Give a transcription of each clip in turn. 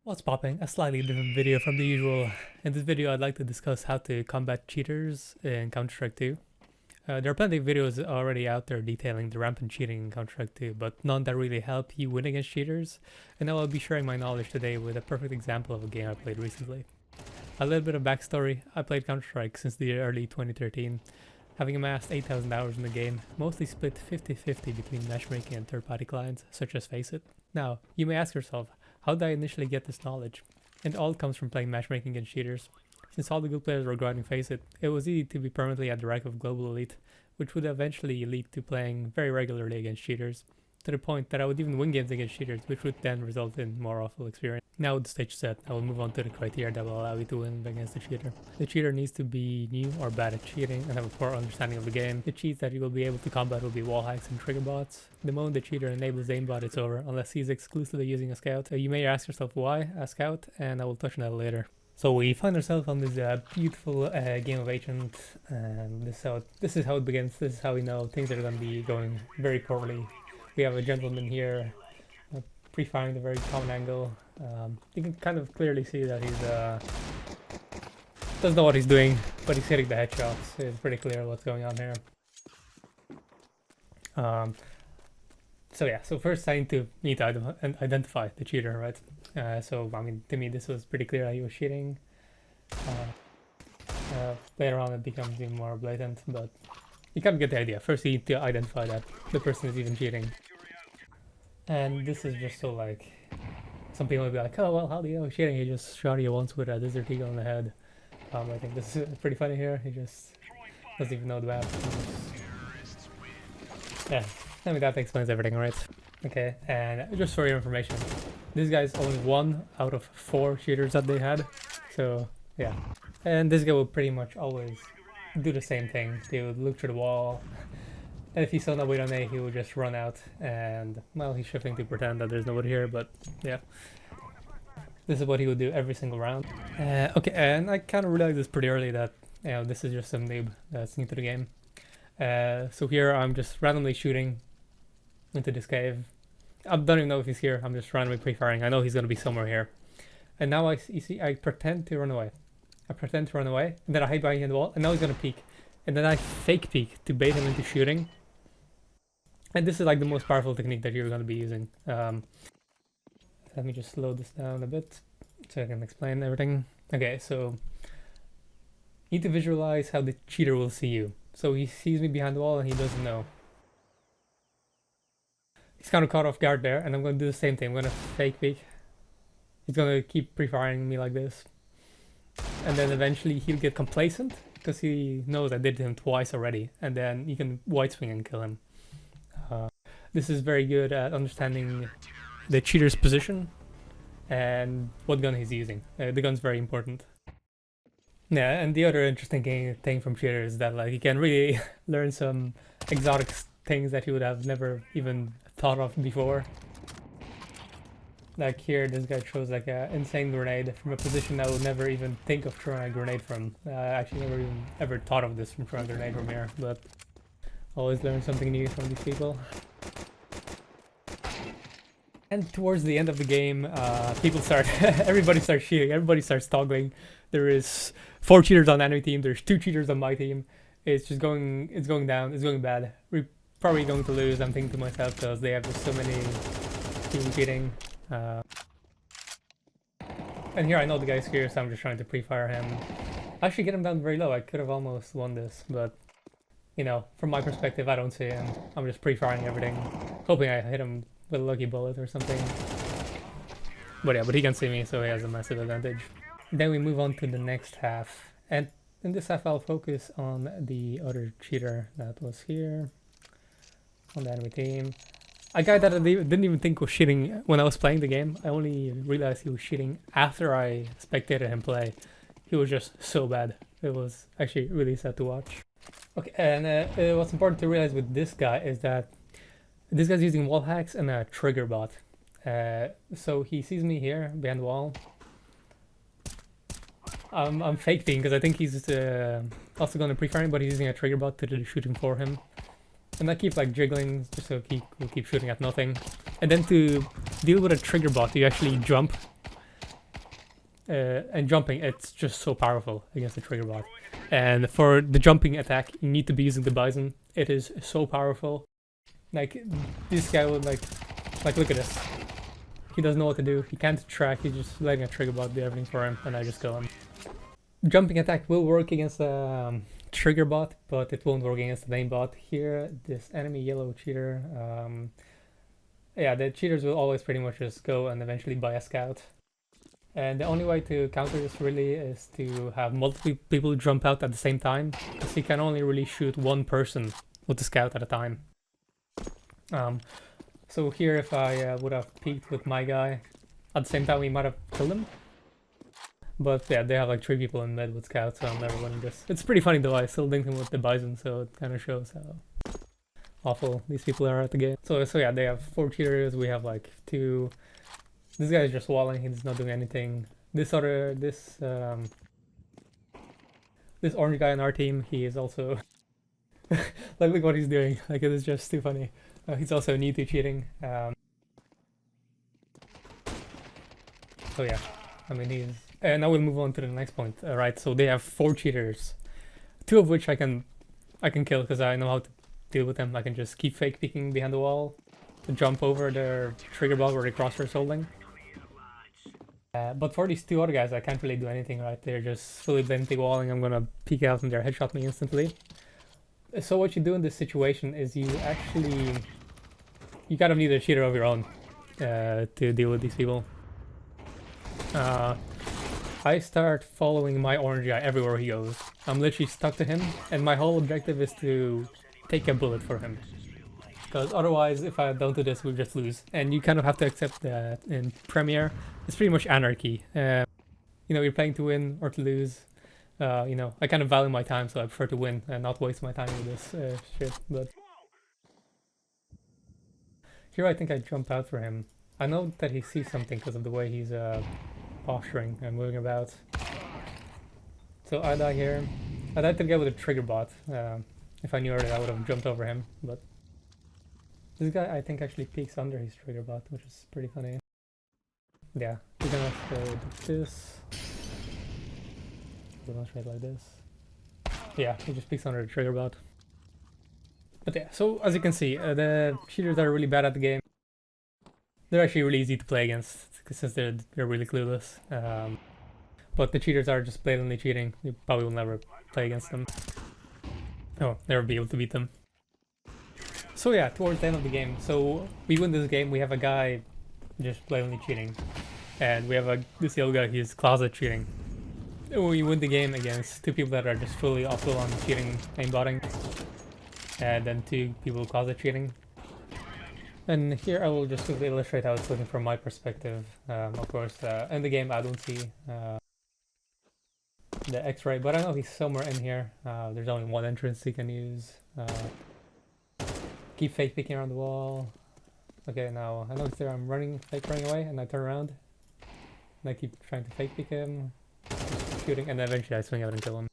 What's popping? A slightly different video from the usual. In this video I'd like to discuss how to combat cheaters in Counter-Strike 2. There are plenty of videos already out there detailing the rampant cheating in Counter-Strike 2, but none that really help you win against cheaters, and now I'll be sharing my knowledge today with a perfect example of a game I played recently. A little bit of backstory: I played Counter-Strike since the early 2013, having amassed 8,000 hours in the game, mostly split 50-50 between matchmaking and third-party clients, such as FACEIT. Now, you may ask yourself, how did I initially get this knowledge? And all comes from playing matchmaking against cheaters. Since all the good players were grinding FACEIT, it was easy to be permanently at the rank of global elite, which would eventually lead to playing very regularly against cheaters, to the point that I would even win games against cheaters, which would then result in more awful experience. Now with the stage set, I will move on to the criteria that will allow you to win against the cheater. The cheater needs to be new or bad at cheating and have a poor understanding of the game. The cheats that you will be able to combat will be wall hacks and trigger bots. The moment the cheater enables aimbot, it's over, unless he's exclusively using a scout. You may ask yourself why a scout, and I will touch on that later. So we find ourselves on this beautiful game of Agent, and this is how it begins. This is how we know things are going to be going very poorly. We have a gentleman here pre-firing the very common angle. You can kind of clearly see that he's doesn't know what he's doing, but he's hitting the headshots. It's pretty clear what's going on here. So first I need to identify the cheater, right? So I mean, to me this was pretty clear that he was cheating. Later on it becomes even more blatant, but you kind of get the idea. First you need to identify that the person is even cheating. And this is just so like, some people will be like, oh well, how do you know he's cheating? He just shot you once with a Desert Eagle on the head. I think this is pretty funny here. He just doesn't even know the map. Yeah, I mean that explains everything, right? Okay, and just for your information, this guy's only 1 out of 4 cheaters that they had. So yeah, and this guy will pretty much always do the same thing. They would look through the wall, and if he saw nobody on A, he would just run out, and well, he's shifting to pretend that there's nobody here, but yeah. This is what he would do every single round. Okay, and I kind of realized this pretty early that, you know, this is just some noob that's new to the game. So here I'm just randomly shooting into this cave. I don't even know if he's here, I'm just randomly pre-firing. I know he's gonna be somewhere here. And now you see, I pretend to run away. And then I hide behind the wall, and now he's gonna peek. And then I fake peek to bait him into shooting. And this is like the most powerful technique that you're gonna be using. Let me just slow this down a bit so I can explain everything. Okay, so you need to visualize how the cheater will see you. So he sees me behind the wall and he doesn't know. He's kind of caught off guard there, and I'm going to do the same thing. I'm going to fake peek. He's going to keep pre-firing me like this. And then eventually he'll get complacent because he knows I did him twice already. And then you can white swing and kill him. This is very good at understanding the cheater's position and what gun he's using. The gun's very important. Yeah, and the other interesting thing from cheaters is that like you can really learn some exotic things that you would have never even thought of before. Like here, this guy throws like an insane grenade from a position I would never even think of throwing a grenade from. I actually never even ever thought of this from throwing a grenade from here, but always learn something new from these people. And towards the end of the game, everybody starts cheating, everybody starts toggling. There is 4 cheaters on enemy team, there's 2 cheaters on my team. It's going down, it's going bad. We're probably going to lose, I'm thinking to myself, because they have just so many team cheating. And here I know the guy's here, so I'm just trying to pre-fire him. I should get him down very low, I could have almost won this, but you know, from my perspective, I don't see him. I'm just pre-firing everything, hoping I hit him with a lucky bullet or something. But yeah, but he can see me, so he has a massive advantage. Then we move on to the next half, and in this half I'll focus on the other cheater that was here on the enemy team. A guy that I didn't even think was cheating when I was playing the game. I only realized he was cheating after I spectated him play. He was just so bad. It was actually really sad to watch. Okay, and what's important to realize with this guy is that this guy's using wall hacks and a trigger bot. So he sees me here behind the wall. I'm fake peeking because I think he's also going to pre-fire him, but he's using a trigger bot to do the shooting for him. And I keep like jiggling just so we'll keep shooting at nothing. And then to deal with a trigger bot, you actually jump and jumping, it's just so powerful against the triggerbot. And for the jumping attack, you need to be using the BIZON. It is so powerful. Like, this guy would like look at this. He doesn't know what to do. He can't track. He's just letting a triggerbot do everything for him, and I just kill him. Jumping attack will work against a triggerbot, but it won't work against the aimbot. Here, this enemy yellow cheater. Yeah, the cheaters will always pretty much just go and eventually buy a scout. And the only way to counter this really is to have multiple people jump out at the same time, because he can only really shoot one person with the scout at a time. So here, if I would have peeked with my guy, at the same time we might have killed him. But yeah, they have like 3 people in mid with scouts, so I'm never winning this. It's pretty funny though, I still linked him with the BIZON, so it kind of shows how awful these people are at the game. So yeah, they have 4 cheaters, we have like 2. This guy is just walling, he's not doing anything. This orange guy on our team, he is also like, look what he's doing. Like, it is just too funny. He's also new to cheating. So yeah, I mean, he's... now we'll move on to the next point. Right, so they have 4 cheaters, 2 of which I can kill because I know how to deal with them. I can just keep fake peeking behind the wall, jump over their trigger ball where the crosshair's holding. But for these 2 other guys, I can't really do anything, right? They're just fully blatantly walling. I'm gonna peek out and they're headshot me instantly. So what you do in this situation is you kind of need a cheater of your own to deal with these people. I start following my orange guy everywhere he goes. I'm literally stuck to him, and my whole objective is to take a bullet for him. Because otherwise, if I don't do this, we'll just lose. And you kind of have to accept that in Premiere. It's pretty much anarchy. You know, you're playing to win or to lose. You know, I kind of value my time, so I prefer to win and not waste my time with this shit. But here I think I jump out for him. I know that he sees something because of the way he's posturing and moving about. So I die here. I died to get with a trigger bot. If I knew earlier, I would have jumped over him, but this guy I think actually peeks under his trigger bot, which is pretty funny. Yeah, we're gonna have to do this. We're gonna try it like this. Yeah, he just peeks under the trigger bot. But yeah, so as you can see, the cheaters that are really bad at the game, they're actually really easy to play against since they're really clueless. But the cheaters are just blatantly cheating. You probably will never play against them. Oh, never be able to beat them. So yeah, towards the end of the game, so we win this game. We have a guy just blatantly cheating, and we have this yellow guy who's closet cheating. We win the game against 2 people that are just fully offload on cheating, aimbotting, and then 2 people closet cheating. And here I will just quickly illustrate how it's looking from my perspective. Of course, in the game I don't see the X-ray, but I know he's somewhere in here. There's only one entrance he can use. Keep fake peeking around the wall. Okay, now I know it's there. I'm fake running away, and I turn around. And I keep trying to fake peek him, shooting, and then eventually I swing out and kill him.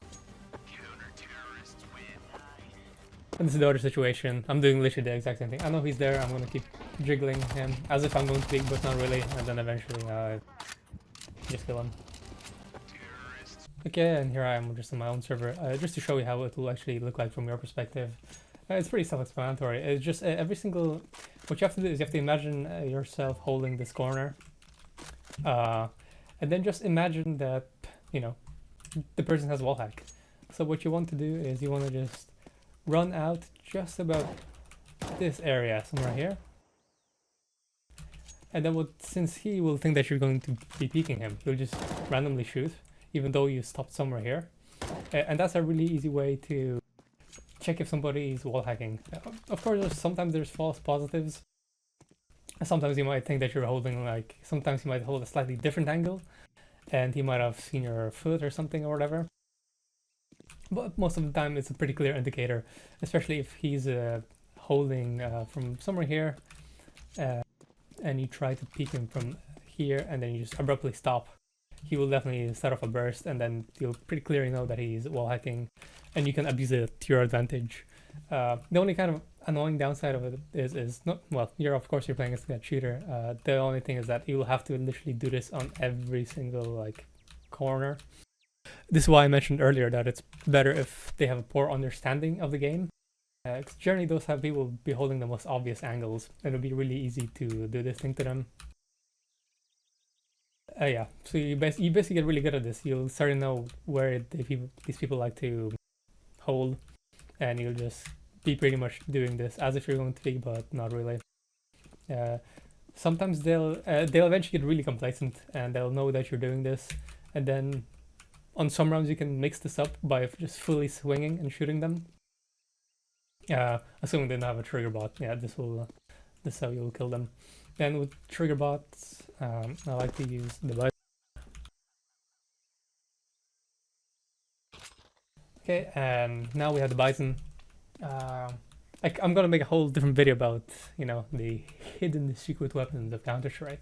And this is the other situation. I'm doing literally the exact same thing. I know he's there. I'm gonna keep jiggling him as if I'm going to peek, but not really. And then eventually just kill him. Okay, and here I am just on my own server, just to show you how it will actually look like from your perspective. It's pretty self-explanatory. It's just every single... What you have to do is you have to imagine yourself holding this corner. And then just imagine that, you know, the person has wallhack. So what you want to do is you want to just run out just about this area, somewhere here. And then since he will think that you're going to be peeking him, he'll just randomly shoot, even though you stopped somewhere here. And that's a really easy way to check if somebody is wall hacking. Of course, sometimes there's false positives. Sometimes you might think that you're holding, like, sometimes you might hold a slightly different angle, and he might have seen your foot or something or whatever. But most of the time it's a pretty clear indicator, especially if he's holding from somewhere here, and you try to peek him from here, and then you just abruptly stop. He will definitely set off a burst, and then you'll pretty clearly know that he's wall hacking, and you can abuse it to your advantage. The only kind of annoying downside of it is not, well, of course you're playing against that cheater. The only thing is that you will have to literally do this on every single like corner. This is why I mentioned earlier that it's better if they have a poor understanding of the game. Because generally those type of people will be holding the most obvious angles, and it'll be really easy to do this thing to them. Yeah, so you basically get really good at this. You'll start to know where these people like to hold, and you'll just be pretty much doing this as if you're going to be, but not really. Sometimes they'll eventually get really complacent, and they'll know that you're doing this, and then on some rounds you can mix this up by just fully swinging and shooting them. Assuming they don't have a trigger bot. Yeah, this is how you'll kill them. Then with trigger bots, I like to use the BIZON. Okay, and now we have the BIZON. I'm gonna make a whole different video about, you know, the hidden secret weapons of Counter-Strike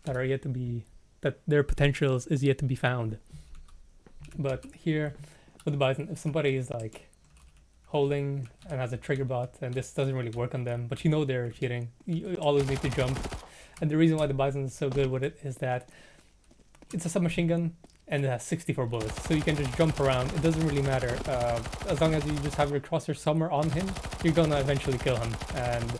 that are yet to be, that their potentials is yet to be found. But here with the BIZON, if somebody is like holding and has a trigger bot and this doesn't really work on them, but you know they're cheating, you always need to jump. And the reason why the BIZON is so good with it is that it's a submachine gun and it has 64 bullets, so you can just jump around. It doesn't really matter. As long as you just have your crosshair somewhere on him, you're gonna eventually kill him. And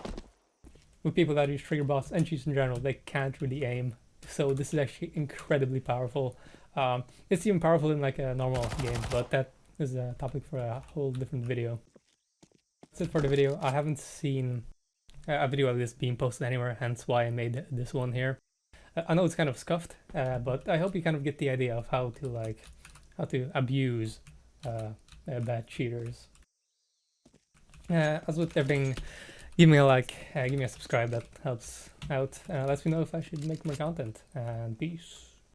with people that use trigger bots and cheats in general, they can't really aim, so this is actually incredibly powerful. It's even powerful in like a normal game, but that is a topic for a whole different video. That's it for the video. I haven't seen a video of this being posted anywhere, hence why I made this one here. I know it's kind of scuffed, but I hope you kind of get the idea of how to abuse bad cheaters. As with everything, give me a like, give me a subscribe, that helps out. Lets me know if I should make more content, and peace.